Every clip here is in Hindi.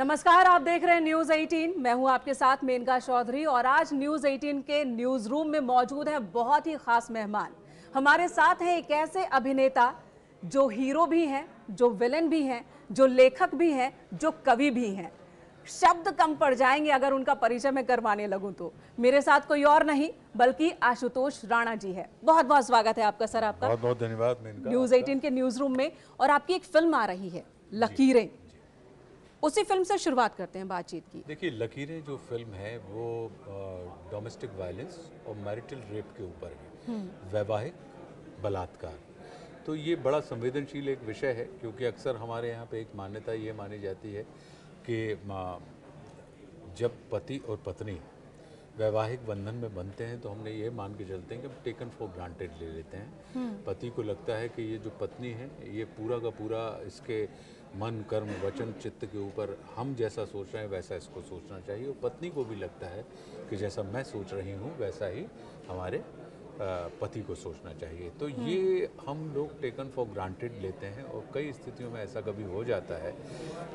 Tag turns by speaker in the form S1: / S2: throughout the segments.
S1: नमस्कार, आप देख रहे हैं न्यूज 18। मैं हूं आपके साथ मेनका चौधरी और आज न्यूज 18 के न्यूज रूम में मौजूद है बहुत ही खास मेहमान। हमारे साथ है एक ऐसे अभिनेता जो हीरो भी हैं, जो विलेन भी हैं, जो लेखक भी हैं, जो कवि भी हैं। शब्द कम पड़ जाएंगे अगर उनका परिचय मैं करवाने लगूं तो। मेरे साथ कोई और नहीं बल्कि आशुतोष राणा जी है। बहुत बहुत स्वागत है आपका सर। आपका
S2: बहुत बहुत धन्यवाद मेनका।
S1: न्यूज 18 के न्यूज रूम में। और आपकी एक फिल्म आ रही है लकीरें, उसी फिल्म से शुरुआत करते हैं बातचीत की।
S2: देखिए, लकीरें जो फिल्म है वो डोमेस्टिक वायलेंस और मैरिटल रेप के ऊपर है, वैवाहिक बलात्कार। तो ये बड़ा संवेदनशील एक विषय है क्योंकि अक्सर हमारे यहाँ पे एक मान्यता ये मानी जाती है कि जब पति और पत्नी वैवाहिक बंधन में बनते हैं तो हमने ये मान के चलते हैं कि हम टेकन फॉर ग्रांटेड ले लेते हैं। पति को लगता है कि ये जो पत्नी है ये पूरा का पूरा इसके मन कर्म वचन चित्त के ऊपर हम जैसा सोच रहे हैं वैसा इसको सोचना चाहिए, और पत्नी को भी लगता है कि जैसा मैं सोच रही हूँ वैसा ही हमारे पति को सोचना चाहिए। तो ये हम लोग टेकन फॉर ग्रांटेड लेते हैं और कई स्थितियों में ऐसा कभी हो जाता है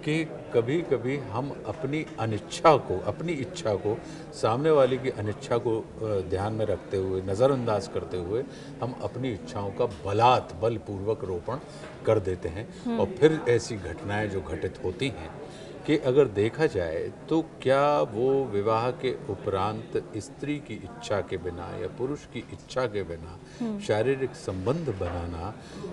S2: कि कभी कभी हम अपनी अनिच्छा को, अपनी इच्छा को सामने वाले की अनिच्छा को ध्यान में रखते हुए, नज़रअंदाज करते हुए हम अपनी इच्छाओं का बलपूर्वक रोपण कर देते हैं। और फिर ऐसी घटनाएं जो घटित होती हैं कि अगर देखा जाए तो क्या वो विवाह के उपरांत स्त्री की इच्छा के बिना या पुरुष की इच्छा के बिना शारीरिक संबंध बनाना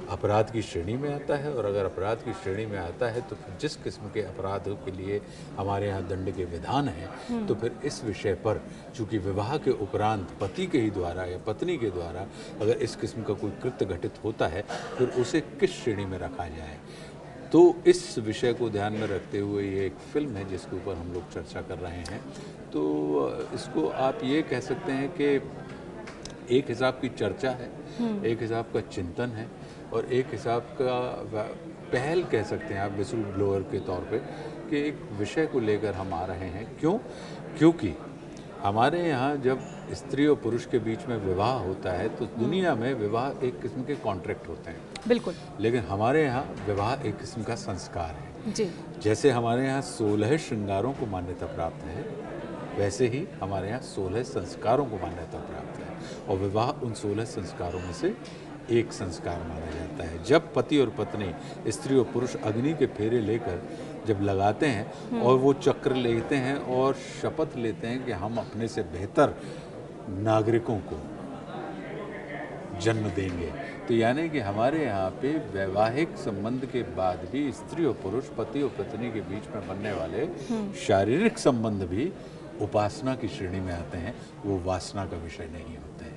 S2: अपराध की श्रेणी में आता है? और अगर अपराध की श्रेणी में आता है तो फिर जिस किस्म के अपराधों के लिए हमारे यहाँ दंड के विधान हैं, तो फिर इस विषय पर चूँकि विवाह के उपरांत पति के ही द्वारा या पत्नी के द्वारा अगर इस किस्म का कोई कृत्य घटित होता है फिर उसे किस श्रेणी में रखा जाए, तो इस विषय को ध्यान में रखते हुए ये एक फिल्म है जिसके ऊपर हम लोग चर्चा कर रहे हैं। तो इसको आप ये कह सकते हैं कि एक हिसाब की चर्चा है, एक हिसाब का चिंतन है और एक हिसाब का पहल कह सकते हैं आप विसल ब्लोअर के तौर पे कि एक विषय को लेकर हम आ रहे हैं। क्योंकि हमारे यहाँ जब स्त्री और पुरुष के बीच में विवाह होता है तो दुनिया में विवाह एक किस्म के कॉन्ट्रैक्ट होते हैं, बिल्कुल, लेकिन हमारे यहाँ विवाह एक किस्म का संस्कार है जी। जैसे हमारे यहाँ 16 श्रृंगारों को मान्यता प्राप्त है वैसे ही हमारे यहाँ 16 संस्कारों को मान्यता प्राप्त है और विवाह उन 16 संस्कारों में से एक संस्कार माना जाता है। जब पति और पत्नी, स्त्री और पुरुष अग्नि के फेरे लेकर जब लगाते हैं और वो चक्र लेते हैं और शपथ लेते हैं कि हम अपने से बेहतर नागरिकों को जन्म देंगे, तो यानी कि हमारे यहाँ पे वैवाहिक संबंध के बाद भी स्त्री और पुरुष, पति और पत्नी के बीच में बनने वाले शारीरिक संबंध भी उपासना की श्रेणी में आते हैं, वो वासना का विषय नहीं होते हैं।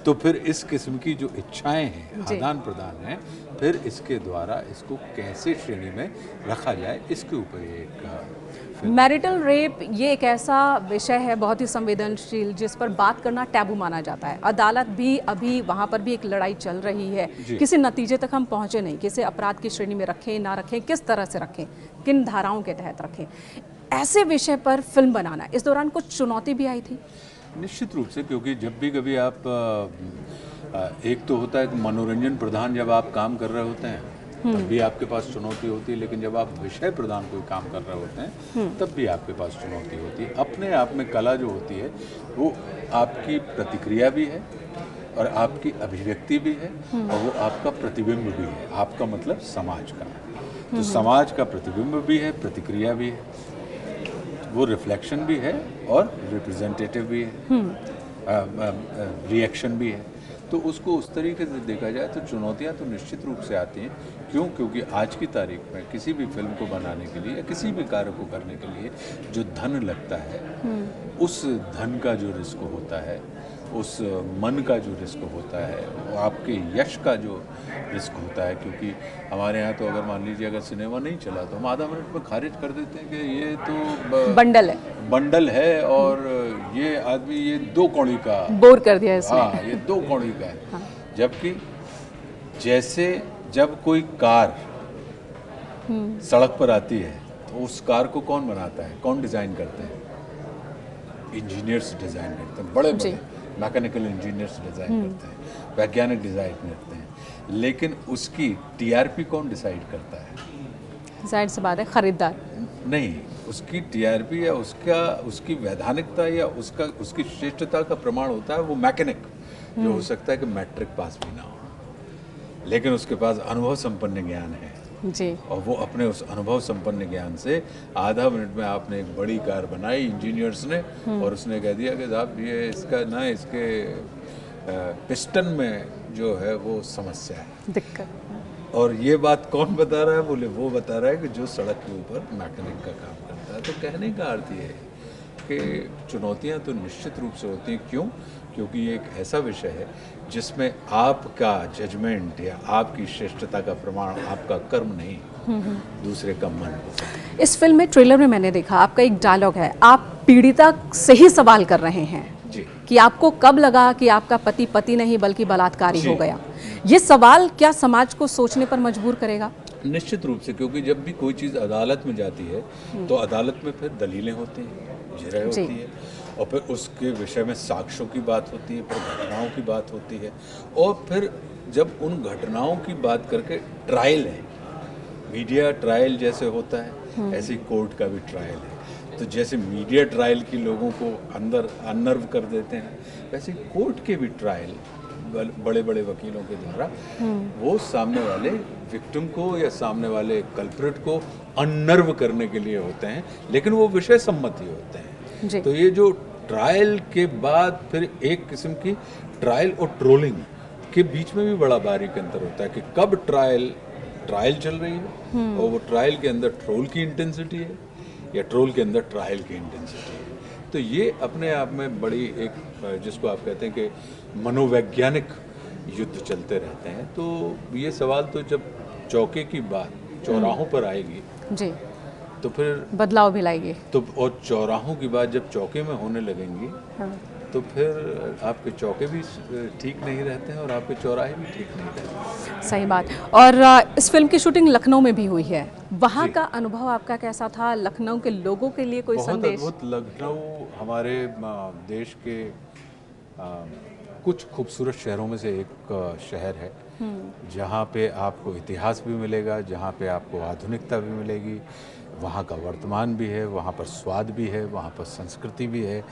S2: तो फिर इस किस्म की जो इच्छाएं हैं, आदान प्रदान है, फिर इसके द्वारा इसको कैसे श्रेणी में रखा जाए इसके ऊपर एक
S1: मैरिटल रेप ये एक ऐसा विषय है बहुत ही संवेदनशील जिस पर बात करना टैबू माना जाता है। अदालत भी अभी वहाँ पर भी एक लड़ाई चल रही है, किसी नतीजे तक हम पहुँचे नहीं, किसे अपराध की श्रेणी में रखें ना रखें, किस तरह से रखें, किन धाराओं के तहत रखें। ऐसे विषय पर फिल्म बनाना, इस दौरान कुछ चुनौती भी आई थी?
S2: निश्चित रूप से, क्योंकि जब भी कभी आप एक तो होता है कि मनोरंजन प्रधान जब आप काम कर रहे होते हैं तब भी आपके पास चुनौती होती है, लेकिन जब आप विषय प्रधान कोई काम कर रहे होते हैं तब भी आपके पास चुनौती होती है। अपने आप में कला जो होती है वो आपकी प्रतिक्रिया भी है और आपकी अभिव्यक्ति भी है और वो आपका प्रतिबिंब भी है। आपका मतलब समाज का, तो समाज का प्रतिबिंब भी है, प्रतिक्रिया भी है, वो रिफ्लेक्शन भी है और रिप्रेजेंटेटिव भी है, रिएक्शन भी है। तो उसको उस तरीके से देखा जाए तो चुनौतियां तो निश्चित रूप से आती हैं। क्योंकि आज की तारीख में किसी भी फिल्म को बनाने के लिए या किसी भी कार्य को करने के लिए जो धन लगता है, उस धन का जो रिस्क होता है, उस मन का जो रिस्क होता है, वो आपके यश का जो रिस्क होता है। क्योंकि हमारे यहाँ तो अगर मान लीजिए अगर सिनेमा नहीं चला तो हम आधा मिनट में खारिज कर देते हैं कि ये तो बंडल है और ये आदमी ये 2 कौड़ी का
S1: बोर कर दिया इसने।
S2: हाँ, ये 2 कौड़ी का है। हाँ। जबकि जैसे जब कोई कार सड़क पर आती है तो उस कार को कौन बनाता है, कौन डिज़ाइन करते हैं? इंजीनियर्स डिज़ाइन करते हैं, बड़े बड़े मैकेनिकल इंजीनियर्स डिज़ाइन करते हैं, वैज्ञानिक डिज़ाइन करते हैं, लेकिन उसकी टीआरपी कौन डिसाइड करता है?
S1: जाहिर सी बात है खरीदार।
S2: नहीं, उसकी टीआरपी या उसकी वैधानिकता या उसकी श्रेष्ठता का प्रमाण होता है वो मैकेनिक, जो हो सकता है कि मैट्रिक पास भी ना हो, लेकिन उसके पास अनुभव संपन्न ज्ञान है
S1: जी।
S2: और वो अपने उस अनुभव संपन्न ज्ञान से आधा मिनट में आपने एक बड़ी कार बनाई इंजीनियर्स ने, और उसने कह दिया कि साहब ये इसका ना इसके पिस्टन में जो है वो समस्या है,
S1: दिक्कत।
S2: और ये बात कौन बता रहा है? बोले वो बता रहा है कि जो सड़क के ऊपर मैकेनिक का काम करता है। तो कहने का अर्थ ये है कि चुनौतियां तो निश्चित रूप से होती हैं। क्यों? क्योंकि ये एक ऐसा विषय है जिसमें आपका जजमेंट या आपकी श्रेष्ठता का प्रमाण आपका कर्म नहीं, दूसरे का मन होता है।
S1: इस फिल्म में ट्रेलर में मैंने देखा आपका एक डायलॉग है, आप पीड़िता से ही सवाल कर रहे हैं
S2: जी।
S1: कि आपको कब लगा कि आपका पति पति नहीं बल्कि बलात्कारी
S2: जी।
S1: हो गया। ये सवाल क्या समाज को सोचने पर मजबूर करेगा?
S2: निश्चित रूप से, क्योंकि जब भी कोई चीज़ अदालत में जाती है तो अदालत में फिर दलीलें होती हैं, जिरह होती है, और फिर उसके विषय में साक्ष्यों की बात होती है, फिर घटनाओं की बात होती है, और फिर जब उन घटनाओं की बात करके ट्रायल है, मीडिया ट्रायल जैसे होता है ऐसे ही कोर्ट का भी ट्रायल है। तो जैसे मीडिया ट्रायल की लोगों को अंदर अनर्व कर देते हैं, वैसे कोर्ट के भी ट्रायल बड़े बड़े वकीलों के द्वारा वो सामने वाले विक्टिम को या सामने वाले कल्प्रिट को अनर्व करने के लिए होते हैं, लेकिन वो विषय सम्मत ही होते हैं
S1: जी।
S2: तो ये जो ट्रायल के बाद फिर एक किस्म की ट्रायल और ट्रोलिंग के बीच में भी बड़ा बारीक अंतर होता है कि कब ट्रायल चल रही है और वो ट्रायल के अंदर ट्रोल की इंटेंसिटी है या ट्रोल के अंदर ट्रायल की इंटेंसिटी है। तो ये अपने आप में बड़ी एक, जिसको आप कहते हैं कि मनोवैज्ञानिक युद्ध चलते रहते हैं। तो ये सवाल तो जब चौके की बात चौराहों पर आएगी
S1: जी,
S2: तो फिर
S1: बदलाव भी लाएगी।
S2: तो, और चौराहों की बात जब चौके में होने लगेंगी तो फिर आपके चौके भी ठीक नहीं रहते हैं और आपके चौराहे भी ठीक नहीं रहते।
S1: सही बात। और इस फिल्म की शूटिंग लखनऊ में भी हुई है, वहाँ का अनुभव आपका कैसा था? लखनऊ के लोगों के लिए कोई
S2: बहुत
S1: संदेश?
S2: अद्भुत। लखनऊ हमारे देश के कुछ खूबसूरत शहरों में से एक शहर है जहाँ पे आपको इतिहास भी मिलेगा, जहाँ पे आपको आधुनिकता भी मिलेगी, वहाँ का वर्तमान भी है, वहाँ पर स्वाद भी है, वहाँ पर संस्कृति भी है,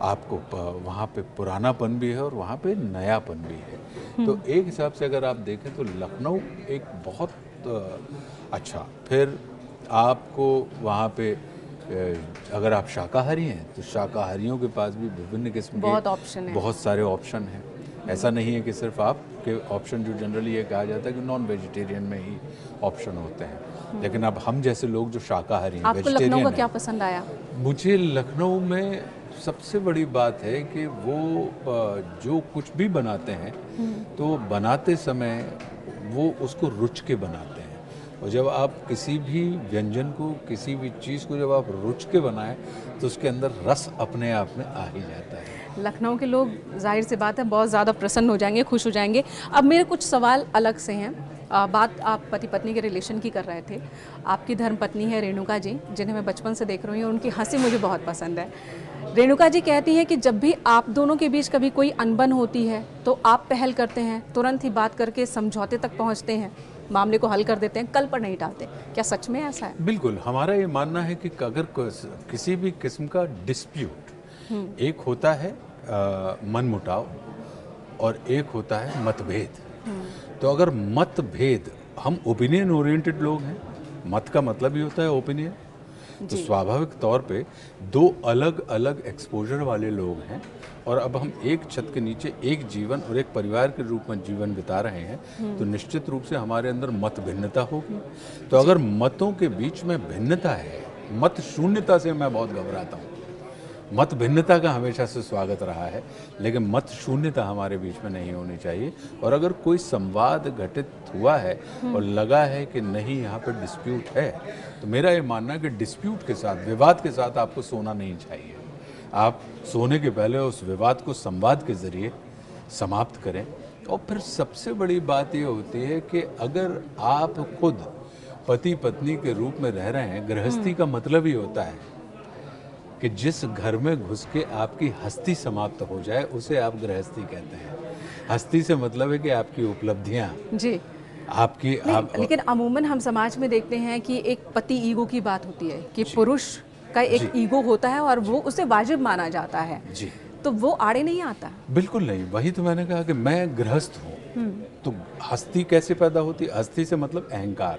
S2: आपको वहाँ पे पुरानापन भी है और वहाँ पे नयापन भी है। तो एक हिसाब से अगर आप देखें तो लखनऊ एक बहुत अच्छा। फिर आपको वहाँ पे अगर आप शाकाहारी हैं तो शाकाहारियों के पास भी विभिन्न किस्म के बहुत सारे ऑप्शन हैं। ऐसा नहीं है कि सिर्फ आपके ऑप्शन, जो जनरली ये कहा जाता है कि नॉन वेजिटेरियन में ही ऑप्शन होते हैं, लेकिन अब हम जैसे लोग जो शाकाहारी हैं,
S1: आपको लखनऊ का क्या पसंद आया?
S2: मुझे लखनऊ में सबसे बड़ी बात है कि वो जो कुछ भी बनाते हैं तो बनाते समय वो उसको रुच के बनाते हैं, और जब आप किसी भी व्यंजन को, किसी भी चीज़ को जब आप रुच के बनाएं तो उसके अंदर रस अपने आप में आ ही जाता है।
S1: लखनऊ के लोग जाहिर सी बात है बहुत ज़्यादा प्रसन्न हो जाएंगे, खुश हो जाएंगे। अब मेरे कुछ सवाल अलग से हैं। बात आप पति पत्नी के रिलेशन की कर रहे थे। आपकी धर्मपत्नी है रेणुका जी, जिन्हें मैं बचपन से देख रही हूँ, उनकी हंसी मुझे बहुत पसंद है। रेणुका जी कहती हैं कि जब भी आप दोनों के बीच कभी कोई अनबन होती है तो आप पहल करते हैं, तुरंत ही बात करके समझौते तक पहुँचते हैं, मामले को हल कर देते हैं, कल पर नहीं टालते। क्या सच में ऐसा है?
S2: बिल्कुल। हमारा ये मानना है कि अगर किसी भी किस्म का डिस्प्यूट, एक होता है मनमुटाव और एक होता है मतभेद। तो अगर मतभेद, हम ओपिनियन ओरिएंटेड लोग हैं, मत का मतलब ही होता है ओपिनियन, तो स्वाभाविक तौर पे दो अलग अलग एक्सपोजर वाले लोग हैं और अब हम एक छत के नीचे एक जीवन और एक परिवार के रूप में जीवन बिता रहे हैं, तो निश्चित रूप से हमारे अंदर मत भिन्नता होगी। तो अगर मतों के बीच में भिन्नता है, मत शून्यता से मैं बहुत घबराता हूँ। मत भिन्नता का हमेशा से स्वागत रहा है, लेकिन मत शून्यता हमारे बीच में नहीं होनी चाहिए। और अगर कोई संवाद घटित हुआ है और लगा है कि नहीं यहाँ पर डिस्प्यूट है, तो मेरा ये मानना है कि डिस्प्यूट के साथ, विवाद के साथ आपको सोना नहीं चाहिए। आप सोने के पहले उस विवाद को संवाद के जरिए समाप्त करें। और फिर सबसे बड़ी बात ये होती है कि अगर आप खुद पति पत्नी के रूप में रह रहे हैं, गृहस्थी का मतलब ही होता है कि जिस घर में घुस के आपकी हस्ती समाप्त हो जाए उसे आप गृहस्थी कहते हैं। हस्ती से मतलब है कि आपकी उपलब्धियां
S1: जी,
S2: आपकी
S1: लेकिन अमूमन हम समाज में देखते हैं कि एक पति ईगो की बात होती है कि पुरुष का एक ईगो होता है और वो उसे वाजिब माना जाता है,
S2: जी
S1: तो वो आड़े नहीं आता।
S2: बिल्कुल नहीं, वही तो मैंने कहा कि मैं गृहस्थ हूँ। तो हस्ती कैसे पैदा होती है? हस्ती से मतलब अहंकार।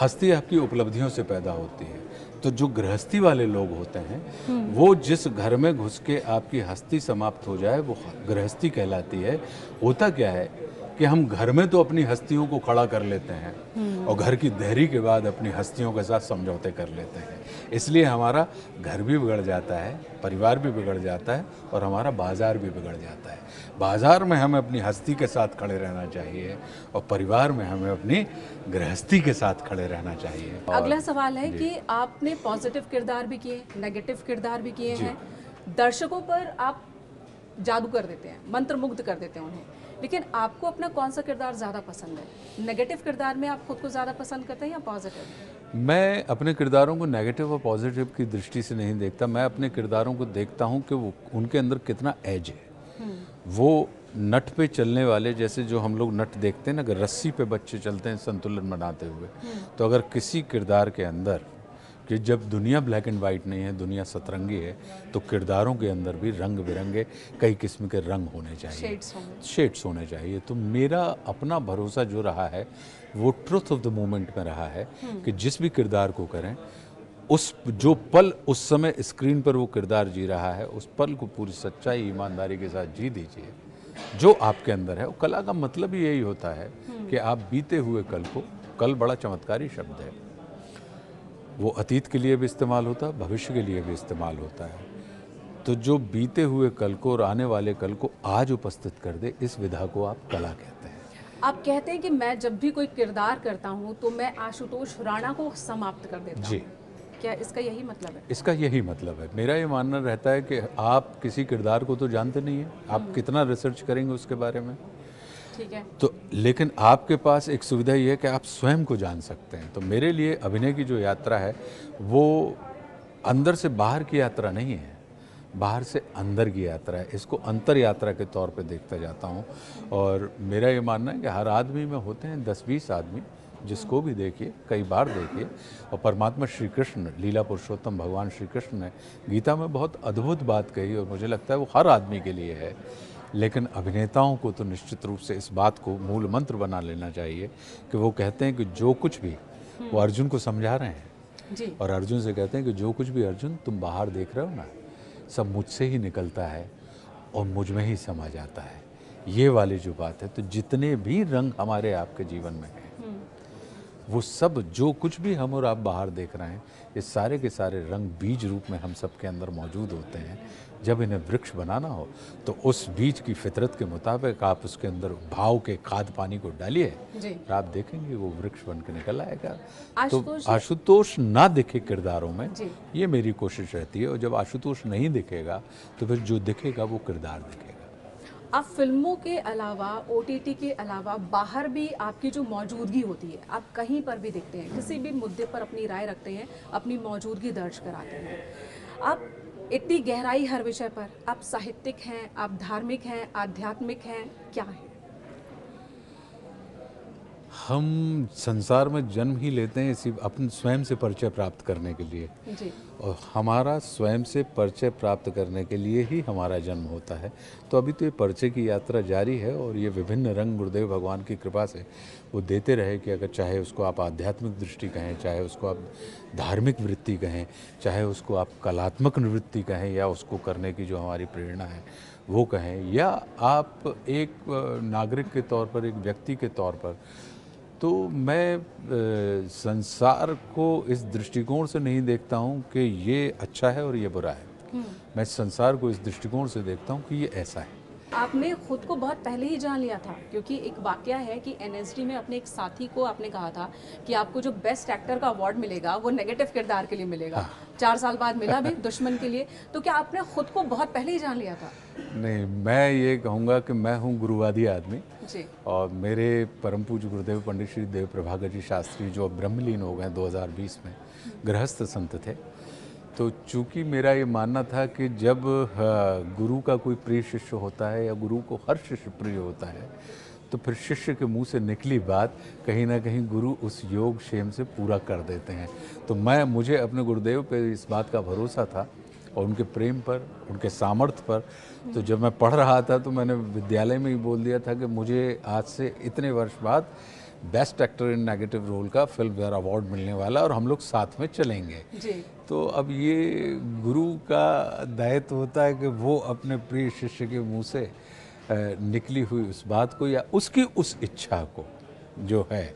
S2: हस्ती आपकी उपलब्धियों से पैदा होती है। तो जो गृहस्थी वाले लोग होते हैं वो जिस घर में घुस के आपकी हस्ती समाप्त हो जाए वो गृहस्थी कहलाती है। होता क्या है कि हम घर में तो अपनी हस्तियों को खड़ा कर लेते हैं और घर की देहरी के बाद अपनी हस्तियों के साथ समझौते कर लेते हैं। इसलिए हमारा घर भी बिगड़ जाता है, परिवार भी बिगड़ जाता है और हमारा बाजार भी बिगड़ जाता है। बाजार में हमें अपनी हस्ती के साथ खड़े रहना चाहिए और परिवार में हमें अपनी गृहस्थी के साथ खड़े रहना चाहिए।
S1: अगला सवाल है कि आपने पॉजिटिव किरदार भी किए, नेगेटिव किरदार भी किए हैं, दर्शकों पर आप जादू कर देते हैं, मंत्रमुग्ध कर देते हैं उन्हें, लेकिन आपको अपना कौन सा किरदार ज़्यादा पसंद है? नेगेटिव किरदार में आप खुद को ज़्यादा पसंद करते हैं या पॉजिटिव?
S2: मैं अपने किरदारों को नेगेटिव और पॉजिटिव की दृष्टि से नहीं देखता। मैं अपने किरदारों को देखता हूँ कि वो उनके अंदर कितना एज है। वो नट पे चलने वाले, जैसे जो हम लोग नट देखते हैं ना कि रस्सी पे बच्चे चलते हैं संतुलन बनाते हुए, तो अगर किसी किरदार के अंदर, कि जब दुनिया ब्लैक एंड वाइट नहीं है, दुनिया सतरंगी है, तो किरदारों के अंदर भी रंग बिरंगे कई किस्म के रंग होने चाहिए, शेड्स होने चाहिए। तो मेरा अपना भरोसा जो रहा है वो ट्रुथ ऑफ द मोमेंट में रहा है कि जिस भी किरदार को करें, उस जो पल उस समय स्क्रीन पर वो किरदार जी रहा है, उस पल को पूरी सच्चाई ईमानदारी के साथ जी दीजिए जो आपके अंदर है। कला का मतलब ही यही होता है कि आप बीते हुए कल को, कल बड़ा चमत्कारी शब्द है, वो अतीत के लिए भी इस्तेमाल होता है, भविष्य के लिए भी इस्तेमाल होता है। तो जो बीते हुए कल को और आने वाले कल को आज उपस्थित कर दे, इस विधा को आप कला कहते हैं।
S1: आप कहते हैं कि मैं जब भी कोई किरदार करता हूं तो मैं आशुतोष राणा को समाप्त कर देता हूं। क्या इसका यही मतलब है?
S2: इसका यही मतलब है। मेरा ये मानना रहता है कि आप किसी किरदार को तो जानते नहीं हैं, आप कितना रिसर्च करेंगे उसके बारे में,
S1: ठीक है,
S2: तो लेकिन आपके पास एक सुविधा ये है कि आप स्वयं को जान सकते हैं। तो मेरे लिए अभिनय की जो यात्रा है वो अंदर से बाहर की यात्रा नहीं है, बाहर से अंदर की यात्रा है। इसको अंतर यात्रा के तौर पे देखता जाता हूँ। और मेरा ये मानना है कि हर आदमी में होते हैं 10-20 आदमी, जिसको भी देखिए, कई बार देखिए। और परमात्मा श्री कृष्ण, लीला पुरुषोत्तम भगवान श्री कृष्ण ने गीता में बहुत अद्भुत बात कही और मुझे लगता है वो हर आदमी के लिए है। लेकिन अभिनेताओं को तो निश्चित रूप से इस बात को मूल मंत्र बना लेना चाहिए कि वो कहते हैं कि जो कुछ भी, वो अर्जुन को समझा रहे हैं
S1: जी।
S2: और अर्जुन से कहते हैं कि जो कुछ भी अर्जुन तुम बाहर देख रहे हो ना, सब मुझसे ही निकलता है और मुझ में ही समा जाता है। ये वाली जो बात है, तो जितने भी रंग हमारे आपके जीवन में हैं, वो सब जो कुछ भी हम और आप बाहर देख रहे हैं, ये सारे के सारे रंग बीज रूप में हम सब के अंदर मौजूद होते हैं। जब इन्हें वृक्ष बनाना हो तो उस बीज की फितरत के मुताबिक आप उसके अंदर भाव के खाद पानी को डालिए, तो आप देखेंगे वो वृक्ष बन के निकल आएगा। तो आशुतोष ना दिखे किरदारों में, ये मेरी कोशिश रहती है। और जब आशुतोष नहीं दिखेगा तो फिर जो दिखेगा वो किरदार दिखेगा।
S1: आप फिल्मों के अलावा, OTT के अलावा बाहर भी आपकी जो मौजूदगी होती है, आप कहीं पर भी दिखते हैं, किसी भी मुद्दे पर अपनी राय रखते हैं, अपनी मौजूदगी दर्ज कराते हैं। आप इतनी गहराई हर विषय पर, आप साहित्यिक हैं, आप धार्मिक हैं, आध्यात्मिक हैं, क्या हैं?
S2: हम संसार में जन्म ही लेते हैं इसी अपने स्वयं से परिचय प्राप्त करने के लिए
S1: जी।
S2: और हमारा स्वयं से परिचय प्राप्त करने के लिए ही हमारा जन्म होता है। तो अभी तो ये परिचय की यात्रा जारी है और ये विभिन्न रंग गुरुदेव भगवान की कृपा से वो देते रहे कि अगर चाहे उसको आप आध्यात्मिक दृष्टि कहें, चाहे उसको आप धार्मिक वृत्ति कहें, चाहे उसको आप कलात्मक निवृत्ति कहें, या उसको करने की जो हमारी प्रेरणा है वो कहें, या आप एक नागरिक के तौर पर, एक व्यक्ति के तौर पर। तो मैं संसार को इस दृष्टिकोण से नहीं देखता हूँ कि ये अच्छा है और ये बुरा है। मैं संसार को इस दृष्टिकोण से देखता हूँ कि ये ऐसा है।
S1: आपने खुद को बहुत पहले ही जान लिया था, क्योंकि एक वाकया है कि NSD में अपने एक साथी को आपने कहा था कि आपको जो बेस्ट एक्टर का अवार्ड मिलेगा वो नेगेटिव किरदार के लिए मिलेगा। 4 साल बाद मिला भी दुश्मन के लिए। तो क्या आपने खुद को बहुत पहले ही जान लिया था?
S2: नहीं, मैं ये कहूँगा कि मैं हूँ गुरुवादी आदमी
S1: जी।
S2: और मेरे परम पूज्य गुरुदेव पंडित श्री देव प्रभाकर जी शास्त्री, जो अब ब्रह्मलीन हो गए 2020 में, गृहस्थ संत थे। तो चूँकि मेरा ये मानना था कि जब गुरु का कोई प्रिय शिष्य होता है या गुरु को हर शिष्य प्रिय होता है, तो फिर शिष्य के मुंह से निकली बात कहीं ना कहीं गुरु उस योग क्षेम से पूरा कर देते हैं। तो मुझे अपने गुरुदेव पे इस बात का भरोसा था और उनके प्रेम पर, उनके सामर्थ्य पर। तो जब मैं पढ़ रहा था तो मैंने विद्यालय में ही बोल दिया था कि मुझे आज से इतने वर्ष बाद best actor in negative role का फिल्म फेयर अवार्ड मिलने वाला और हम लोग साथ में चलेंगे
S1: जी।
S2: तो अब ये गुरु का दायित्व होता है कि वो अपने प्रिय शिष्य के मुंह से निकली हुई उस बात को या उसकी उस इच्छा को जो है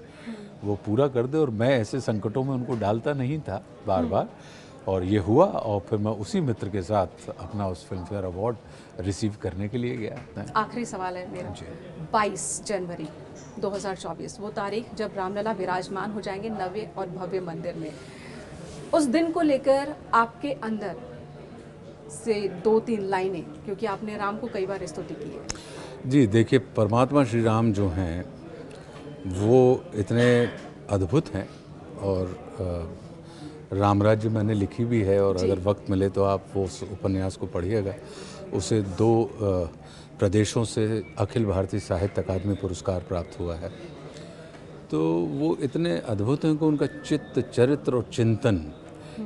S2: वो पूरा कर दे। और मैं ऐसे संकटों में उनको डालता नहीं था बार बार, और ये हुआ। और फिर मैं उसी मित्र के साथ अपना उस फिल्म फेयर अवार्ड रिसीव करने के लिए गया।
S1: आखिरी सवाल है मेरा, 22 जनवरी 2024 वो तारीख जब रामलला विराजमान हो जाएंगे नव्य और भव्य मंदिर में, उस दिन को लेकर आपके अंदर से 2-3 लाइनें, क्योंकि आपने राम को कई बार स्तुति की है।
S2: जी देखिए, परमात्मा श्री राम जो हैं वो इतने अद्भुत हैं और राम राज्य मैंने लिखी भी है और अगर वक्त मिले तो आप वो उस उपन्यास को पढ़िएगा। उसे 2 प्रदेशों से अखिल भारतीय साहित्य अकादमी पुरस्कार प्राप्त हुआ है। तो वो इतने अद्भुत हैं कि उनका चित्त, चरित्र और चिंतन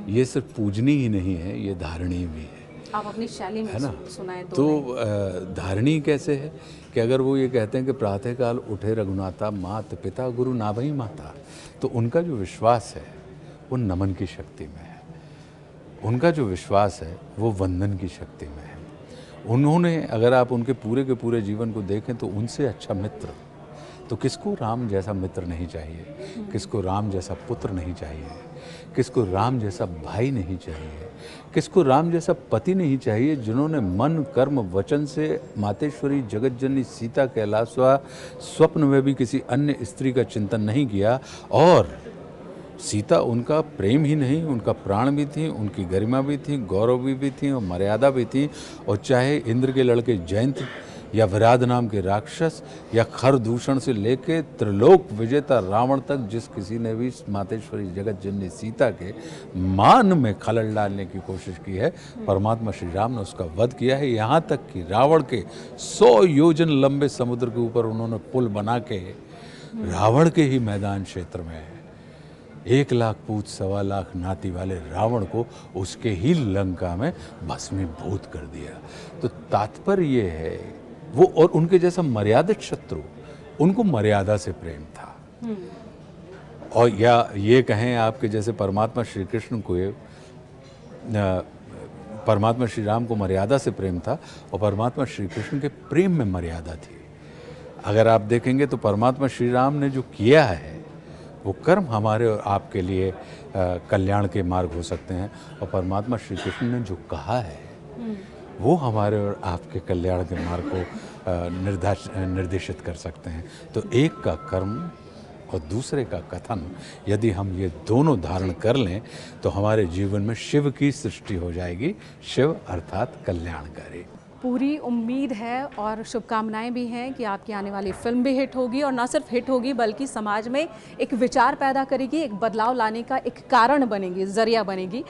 S2: ये सिर्फ पूजनीय ही नहीं है, ये धारणीय भी है।
S1: आप अपनी शैली में
S2: है ना?
S1: सुनाएं
S2: तो धारणीय कैसे है कि अगर वो ये कहते हैं कि प्रातःकाल उठे रघुनाथा, मात पिता गुरु नाभई माता, तो उनका जो विश्वास है वो नमन की शक्ति में है, उनका जो विश्वास है वो वंदन की शक्ति में है। उन्होंने, अगर आप उनके पूरे के पूरे जीवन को देखें तो उनसे अच्छा मित्र तो किसको राम जैसा मित्र नहीं चाहिए, किसको राम जैसा पुत्र नहीं चाहिए, किसको राम जैसा भाई नहीं चाहिए, किसको राम जैसा पति नहीं चाहिए, जिन्होंने मन कर्म वचन से मातेश्वरी जगतजननी सीता के अलावा स्वप्न में भी किसी अन्य स्त्री का चिंतन नहीं किया। और सीता उनका प्रेम ही नहीं, उनका प्राण भी थी, उनकी गरिमा भी थी, गौरव भी थी और मर्यादा भी थी। और चाहे इंद्र के लड़के जयंत या विराध नाम के राक्षस या खरदूषण से लेके त्रिलोक विजेता रावण तक जिस किसी ने भी मातेश्वरी जगत जननी सीता के मान में खलल डालने की कोशिश की है, परमात्मा श्री राम ने उसका वध किया है। यहाँ तक कि रावण के 100 योजन लंबे समुद्र के ऊपर उन्होंने पुल बना के रावण के ही मैदान क्षेत्र में 1 लाख पूत 1.25 लाख नाती वाले रावण को उसके ही लंका में भस्मीभूत कर दिया। तो तात्पर्य ये है वो, और उनके जैसा मर्यादित शत्रु, उनको मर्यादा से प्रेम था। और या ये कहें आपके जैसे परमात्मा श्री कृष्ण को, परमात्मा श्री राम को मर्यादा से प्रेम था और परमात्मा श्री कृष्ण के प्रेम में मर्यादा थी। अगर आप देखेंगे तो परमात्मा श्री राम ने जो किया है वो कर्म हमारे और आपके लिए कल्याण के मार्ग हो सकते हैं, और परमात्मा श्री कृष्ण ने जो कहा है वो हमारे और आपके कल्याण के मार्ग को निर्देशित कर सकते हैं। तो एक का कर्म और दूसरे का कथन, यदि हम ये दोनों धारण कर लें तो हमारे जीवन में शिव की सृष्टि हो जाएगी। शिव अर्थात कल्याणकारी।
S1: पूरी उम्मीद है और शुभकामनाएं भी हैं कि आपकी आने वाली फिल्म भी हिट होगी, और ना सिर्फ हिट होगी बल्कि समाज में एक विचार पैदा करेगी, एक बदलाव लाने का एक कारण बनेगी, जरिया बनेगी।